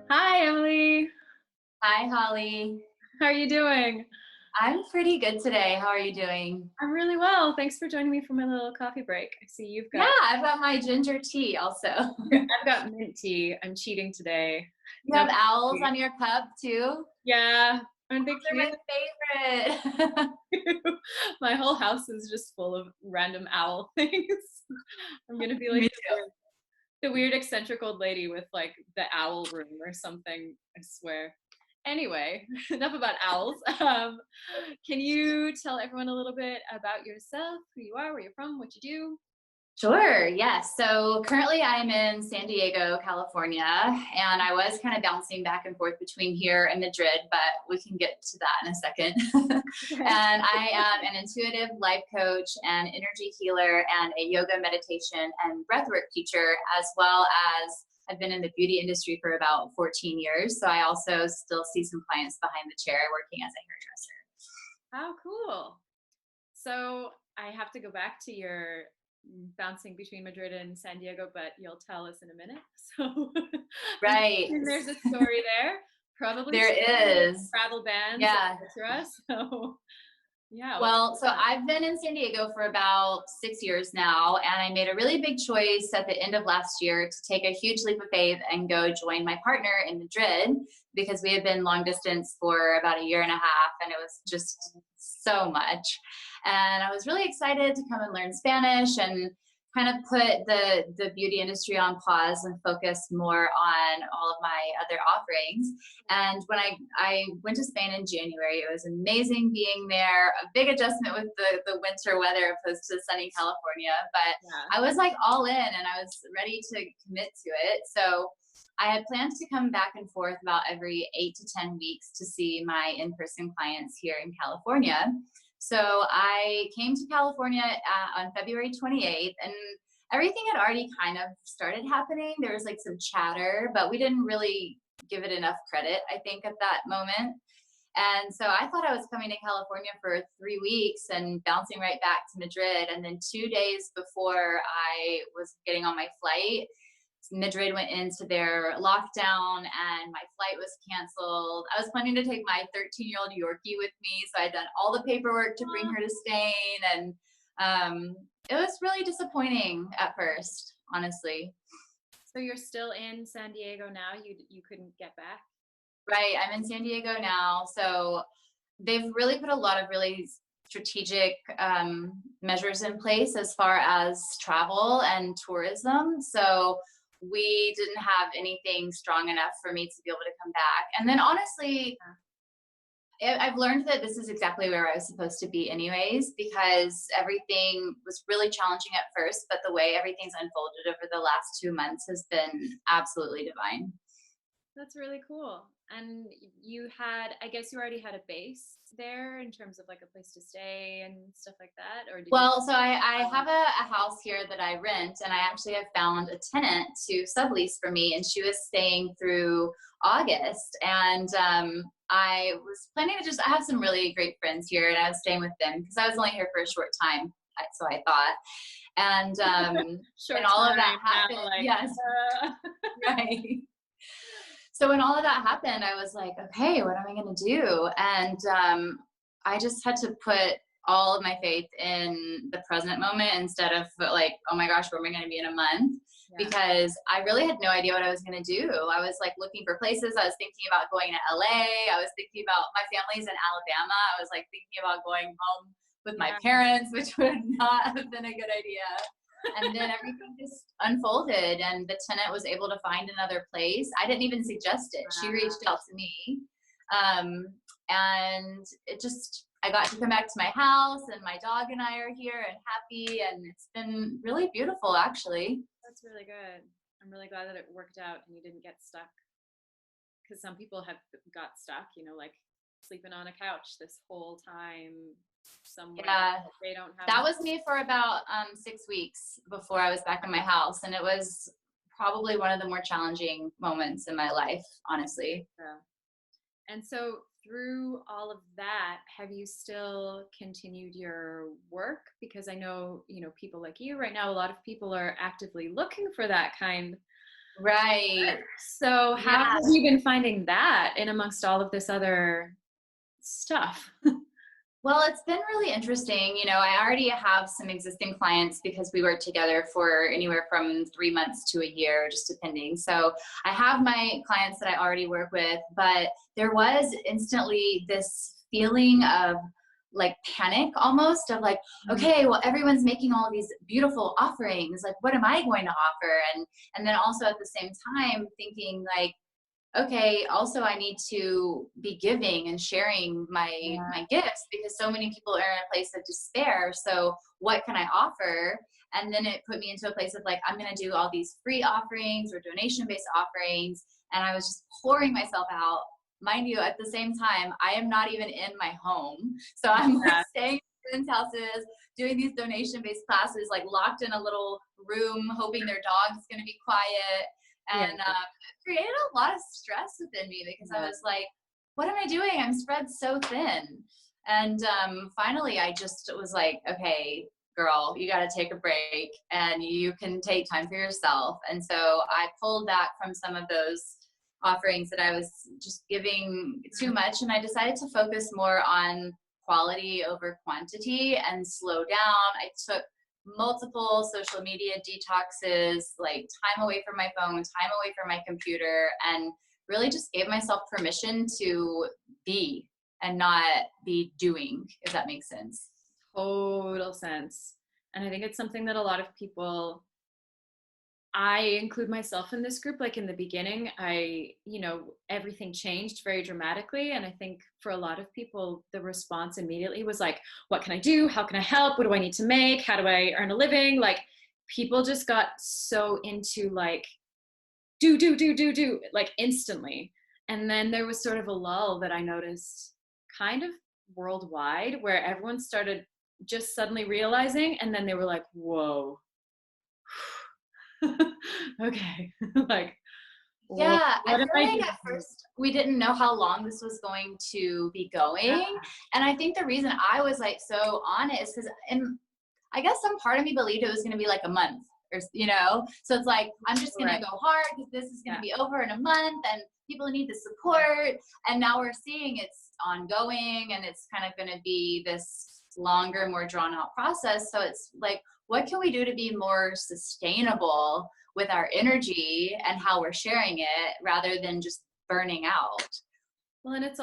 Hi, Emily. Hi, Holly. How are you doing? I'm pretty good today. How are you doing? I'm really well. Thanks for joining me for my little coffee break. I see you've Yeah, got I've got my ginger tea also. I've got mint tea. I'm cheating today. You No have owls coffee. on your cup too? Yeah, I'm big Those are my favorite. My whole house is just full of random owl things. I'm gonna be like Me too. the weird eccentric old lady with like the owl room or something, I swear. Anyway, enough about owls. Can you tell everyone a little bit about yourself, who you are, where you're from, what you do? Sure, yes. So currently I'm in San Diego, California, and I was kind of bouncing back and forth between here and Madrid, but we can get to that in a second. Okay. And I am an intuitive life coach and energy healer and a yoga meditation and breathwork teacher, as well as I've been in the beauty industry for about 14 years. So I also still see some clients behind the chair working as a hairdresser. How cool. So I have to go back to your bouncing between Madrid and San Diego, but you'll tell us in a minute. So I'm Right. guessing there's a story there. Probably There something with is. travel bans, Yeah. etc. So yeah, what's Well, so I've been in San Diego for about 6 years now, and I made a really big choice at the end of last year to take a huge leap of faith and go join my partner in Madrid because we had been long distance for about a year and a half, and it was just so much. And I was really excited to come and learn Spanish and kind of put the beauty industry on pause and focus more on all of my other offerings. And when I went to Spain in January, it was amazing being there. A big adjustment with the winter weather opposed to sunny California, but yeah. I was like all in and I was ready to commit to it. So I had planned to come back and forth about every 8 to 10 weeks to see my in-person clients here in California. So I came to California on February 28th, and everything had already kind of started happening. There was like some chatter, but we didn't really give it enough credit, I think, at that moment. And so I thought I was coming to California for 3 weeks and bouncing right back to Madrid. And then 2 days before I was getting on my flight, Madrid went into their lockdown and my flight was canceled. I was planning to take my 13-year-old Yorkie with me. So I'd done all the paperwork to bring her to Spain. And it was really disappointing at first, honestly. So you're still in San Diego now. You couldn't get back. Right. I'm in San Diego now. So they've really put a lot of really strategic measures in place as far as travel and tourism. So we didn't have anything strong enough for me to be able to come back. And then honestly, I've learned that this is exactly where I was supposed to be anyways, because everything was really challenging at first, but the way everything's unfolded over the last 2 months has been absolutely divine. That's really cool. And you had, I guess you already had a base there in terms of like a place to stay and stuff like that, or did you? Well, so I have a house here that I rent, and I actually have found a tenant to sublease for me, and she was staying through August. And I was planning to I have some really great friends here, and I was staying with them because I was only here for a short time, so I thought. And Short and all of that time now, happened, like, yes, right. So when all of that happened, I was like, okay, what am I going to do? And I just had to put all of my faith in the present moment instead of like, oh my gosh, where am I going to be in a month? yeah. Because I really had no idea what I was going to do. I was like looking for places. I was thinking about going to LA. I was thinking about my family's in Alabama. I was like thinking about going home with my Yeah. parents, which would not have been a good idea. And then everything just unfolded, and the tenant was able to find another place. I didn't even suggest it. She reached out to me. Um, and it just, I got to come back to my house, and my dog and I are here and happy. And it's been really beautiful, actually. That's really good. I'm really glad that it worked out and you didn't get stuck. Because some people have got stuck, like sleeping on a couch this whole time somewhere Yeah. that they don't have. That was me for about 6 weeks before I was back in my house. And it was probably one of the more challenging moments in my life, honestly. Yeah. And so through all of that, have you still continued your work? Because I know, people like you right now, a lot of people are actively looking for that kind Right. So how Yeah. have you been finding that in amongst all of this other stuff? Well, it's been really interesting. You know, I already have some existing clients because we work together for anywhere from 3 months to a year, just depending. So I have my clients that I already work with, but there was instantly this feeling of like panic almost of like, okay, well, everyone's making all of these beautiful offerings. Like, what am I going to offer? And then also at the same time thinking like, okay, also I need to be giving and sharing my gifts because so many people are in a place of despair. So what can I offer? And then it put me into a place of like, I'm going to do all these free offerings or donation based offerings. And I was just pouring myself out. Mind you, at the same time, I am not even in my home. So I'm like Yeah. staying in friends' houses, doing these donation based classes, like locked in a little room, hoping their dog's going to be quiet. Yeah. And created a lot of stress within me because I was like, what am I doing? I'm spread so thin. And finally, I just was like, okay, girl, you got to take a break and you can take time for yourself. And so I pulled back from some of those offerings that I was just giving too much. And I decided to focus more on quality over quantity and slow down. I took multiple social media detoxes, like time away from my phone, time away from my computer, and really just gave myself permission to be and not be doing, if that makes sense. Total sense. And I think it's something that a lot of people, I include myself in this group. Like in the beginning, everything changed very dramatically. And I think for a lot of people, the response immediately was like, what can I do? How can I help? What do I need to make? How do I earn a living? Like people just got so into like, do, like instantly. And then there was sort of a lull that I noticed kind of worldwide where everyone started just suddenly realizing, and then they were like, whoa. Okay. Like, Yeah, I what am feel I like doing? at first we didn't know how long this was going to be going. And I think the reason I was like so on it is because I guess some part of me believed it was going to be like a month or, you know, so it's like, I'm just going to go hard because this is going to be over in a month and people need the support. And now we're seeing it's ongoing and it's kind of going to be this longer, more drawn out process. So it's like, what can we do to be more sustainable with our energy and how we're sharing it rather than just burning out? Well, and it's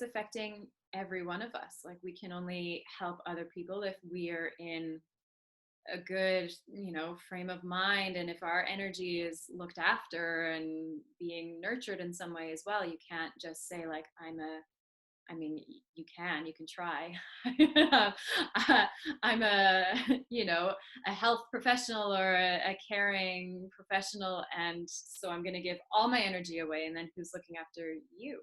affecting every one of us. Like we can only help other people if we are in a good, frame of mind, and if our energy is looked after and being nurtured in some way as well. You can't just say like, you can try. I'm a health professional or a caring professional, and so I'm going to give all my energy away, and then who's looking after you?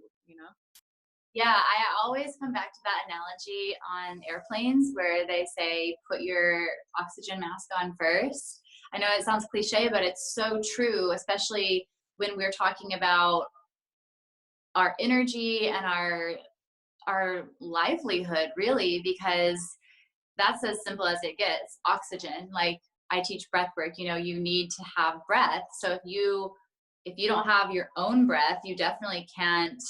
Yeah, I always come back to that analogy on airplanes where they say, put your oxygen mask on first. I know it sounds cliche, but it's so true, especially when we're talking about our energy and our livelihood, really, because that's as simple as it gets. Oxygen, like I teach breath work, you need to have breath. So if you don't have your own breath, you definitely can't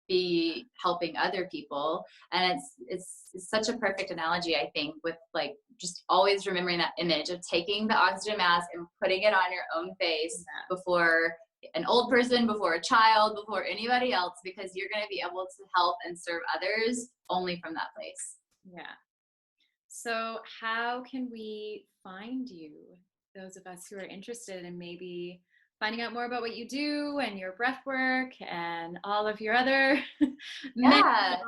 be helping other people. And it's such a perfect analogy, I think, with like just always remembering that image of taking the oxygen mask and putting it on your own face before an old person, before a child, before anybody else, because you're going to be able to help and serve others only from that place. Yeah. So how can we find you, those of us who are interested in maybe finding out more about what you do and your breath work and all of your other many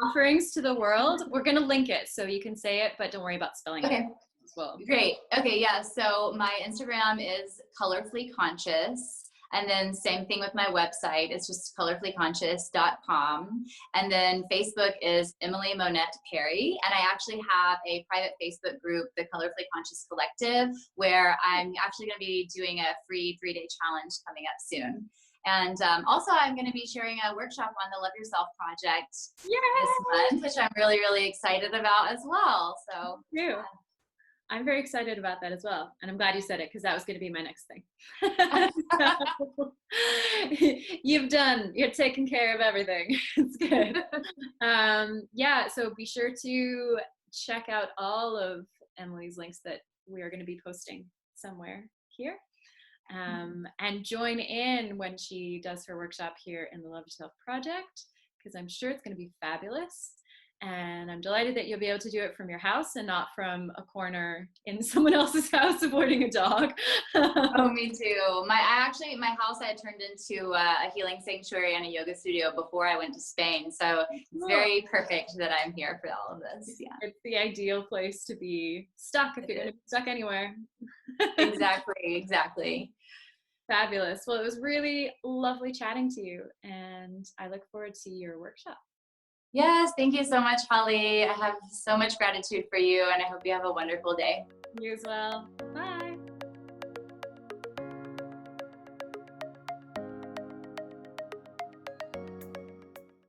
offerings to the world? We're going to link it so you can say it, but don't worry about spelling it as well. Great. Okay, yeah. So my Instagram is colorfully conscious. And then same thing with my website. It's just colorfullyconscious.com. And then Facebook is Emily Monette Perry. And I actually have a private Facebook group, the Colorfully Conscious Collective, where I'm actually going to be doing a free 3-day challenge coming up soon. And also I'm going to be sharing a workshop on the Love Yourself Project this month, which I'm really, really excited about as well. So yeah. I'm very excited about that as well. And I'm glad you said it, because that was going to be my next thing. You're taking care of everything. It's good. Yeah, so be sure to check out all of Emily's links that we are going to be posting somewhere here. And join in when she does her workshop here in the Love Yourself Project, because I'm sure it's going to be fabulous. And I'm delighted that you'll be able to do it from your house and not from a corner in someone else's house supporting a dog. Oh, me too. My house I had turned into a healing sanctuary and a yoga studio before I went to Spain. So it's very perfect that I'm here for all of this. Yeah. It's the ideal place to be stuck if you're going to be stuck anywhere. Exactly. Fabulous. Well, it was really lovely chatting to you, and I look forward to your workshop. Yes, thank you so much, Holly. I have so much gratitude for you, and I hope you have a wonderful day. You as well. Bye.